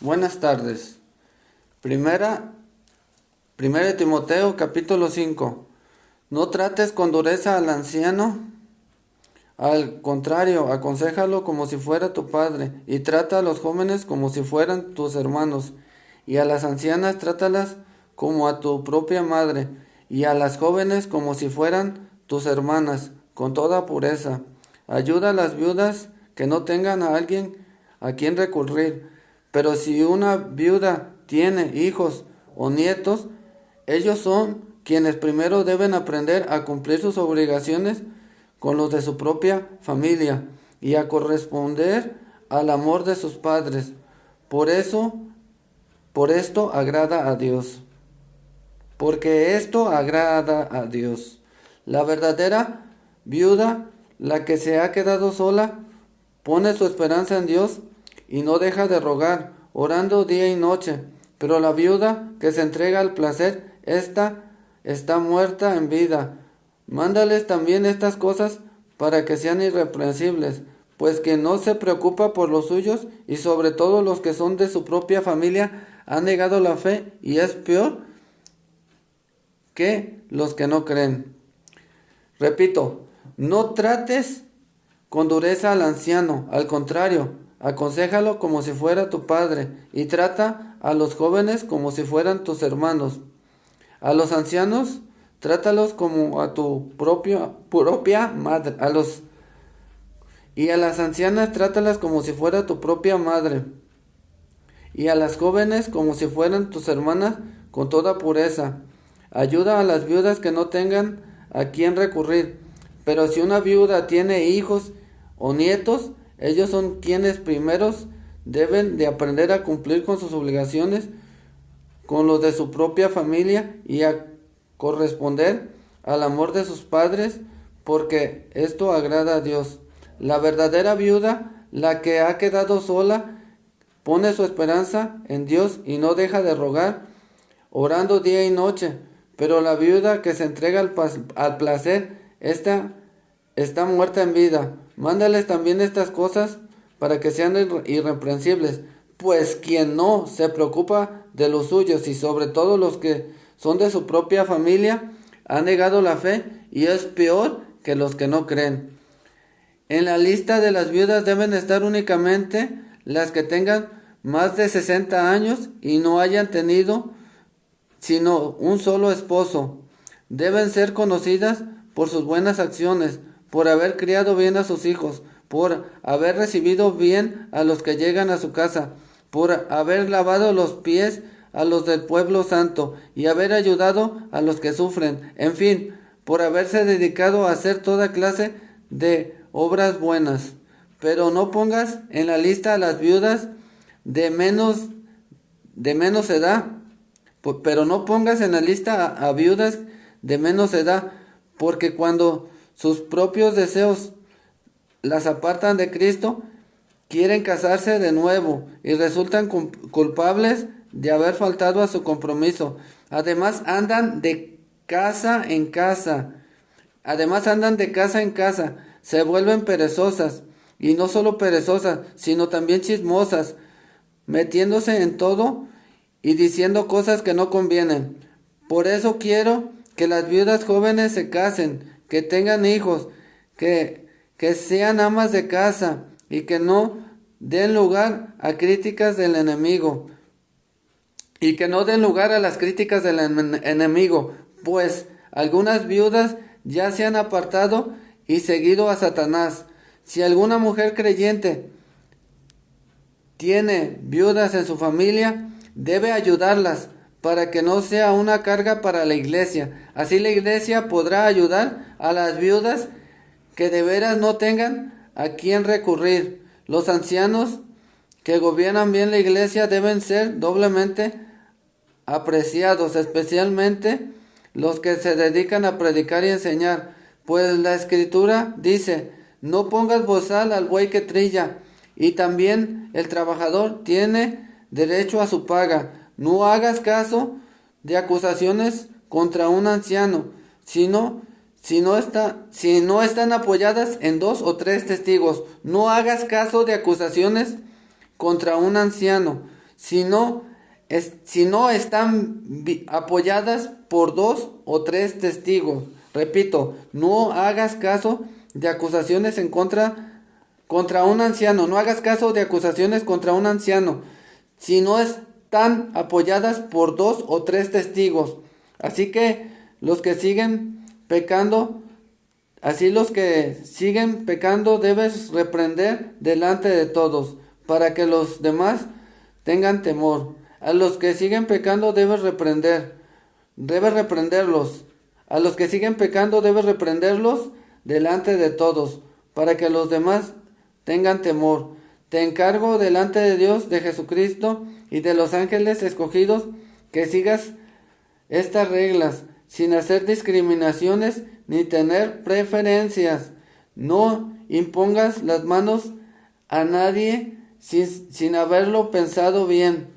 Buenas tardes. Primera de Timoteo, capítulo 5. No trates con dureza al anciano, al contrario, aconséjalo como si fuera tu padre, y trata a los jóvenes como si fueran tus hermanos, y a las ancianas trátalas como a tu propia madre, y a las jóvenes como si fueran tus hermanas, con toda pureza. Ayuda a las viudas que no tengan a alguien a quien recurrir. Pero si una viuda tiene hijos o nietos, ellos son quienes primero deben aprender a cumplir sus obligaciones con los de su propia familia y a corresponder al amor de sus padres. Por eso, por esto agrada a Dios. Porque esto agrada a Dios. La verdadera viuda, la que se ha quedado sola, pone su esperanza en Dios y no deja de rogar, orando día y noche. Pero la viuda que se entrega al placer, esta está muerta en vida. Mándales también estas cosas para que sean irreprensibles, pues que no se preocupa por los suyos y sobre todo los que son de su propia familia han negado la fe y es peor que los que no creen. Repito, no trates con dureza al anciano, al contrario, aconséjalo como si fuera tu padre y trata a los jóvenes como si fueran tus hermanos. A los ancianos, trátalos como a tu propia madre. Y a las ancianas, trátalas como si fuera tu propia madre. Y a las jóvenes como si fueran tus hermanas con toda pureza. Ayuda a las viudas que no tengan a quien recurrir. Pero si una viuda tiene hijos o nietos, ellos son quienes primeros deben de aprender a cumplir con sus obligaciones con los de su propia familia y a corresponder al amor de sus padres, porque esto agrada a Dios. La verdadera viuda, la que ha quedado sola, pone su esperanza en Dios y no deja de rogar, orando día y noche. Pero la viuda que se entrega al placer, esta está muerta en vida. Mándales también estas cosas para que sean irreprensibles. Pues quien no se preocupa de los suyos y sobre todo los que son de su propia familia, ha negado la fe y es peor que los que no creen. En la lista de las viudas deben estar únicamente las que tengan más de 60 años y no hayan tenido sino un solo esposo. Deben ser conocidas por sus buenas acciones, por haber criado bien a sus hijos, por haber recibido bien a los que llegan a su casa, por haber lavado los pies a los del pueblo santo y haber ayudado a los que sufren, en fin, por haberse dedicado a hacer toda clase de obras buenas. Pero no pongas en la lista a las viudas de menos edad, pero no pongas en la lista a viudas de menos edad, porque cuando sus propios deseos las apartan de Cristo, quieren casarse de nuevo y resultan culpables de haber faltado a su compromiso. Además andan de casa en casa. Se vuelven perezosas. Y no solo perezosas, sino también chismosas, metiéndose en todo y diciendo cosas que no convienen. Por eso quiero que las viudas jóvenes se casen, que tengan hijos, que sean amas de casa y que no den lugar a críticas del enemigo. Y que no den lugar a las críticas del enemigo, pues algunas viudas ya se han apartado y seguido a Satanás. Si alguna mujer creyente tiene viudas en su familia, debe ayudarlas para que no sea una carga para la iglesia. Así la iglesia podrá ayudar a las viudas que de veras no tengan a quién recurrir. Los ancianos que gobiernan bien la iglesia deben ser doblemente apreciados, especialmente los que se dedican a predicar y enseñar, pues la escritura dice: no pongas bozal al buey que trilla, y también el trabajador tiene derecho a su paga. No hagas caso de acusaciones contra un anciano, si no están apoyadas en 2 o 3 testigos. No hagas caso de acusaciones contra un anciano, si no están apoyadas por 2 o 3 testigos. Repito, no hagas caso de acusaciones contra un anciano. No hagas caso de acusaciones contra un anciano si no están apoyadas por 2 o 3 testigos. Así que los que siguen pecando, debes reprender delante de todos, para que los demás tengan temor. A los que siguen pecando debes reprenderlos. A los que siguen pecando debes reprenderlos delante de todos, para que los demás tengan temor. Te encargo delante de Dios, de Jesucristo y de los ángeles escogidos, que sigas estas reglas sin hacer discriminaciones ni tener preferencias. No impongas las manos a nadie sin haberlo pensado bien,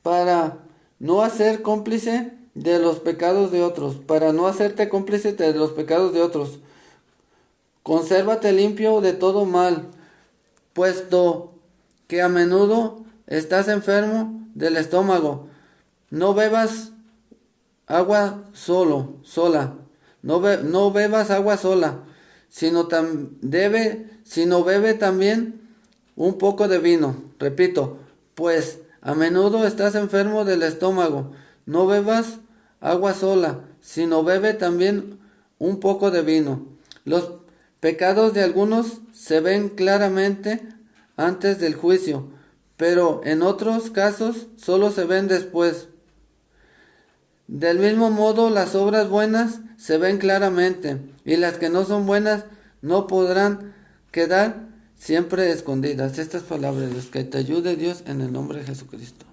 para no hacer cómplice de los pecados de otros, para no hacerte cómplice de los pecados de otros. Consérvate limpio de todo mal, puesto que a menudo estás enfermo del estómago. No bebas agua sola. No bebas agua sola, sino bebe también un poco de vino. Repito, pues a menudo estás enfermo del estómago. No bebas agua sola, sino bebe también un poco de vino. Los pecados de algunos se ven claramente antes del juicio, pero en otros casos solo se ven después. Del mismo modo, las obras buenas se ven claramente, y las que no son buenas no podrán quedar siempre escondidas. Estas palabras, Dios, que te ayude Dios en el nombre de Jesucristo.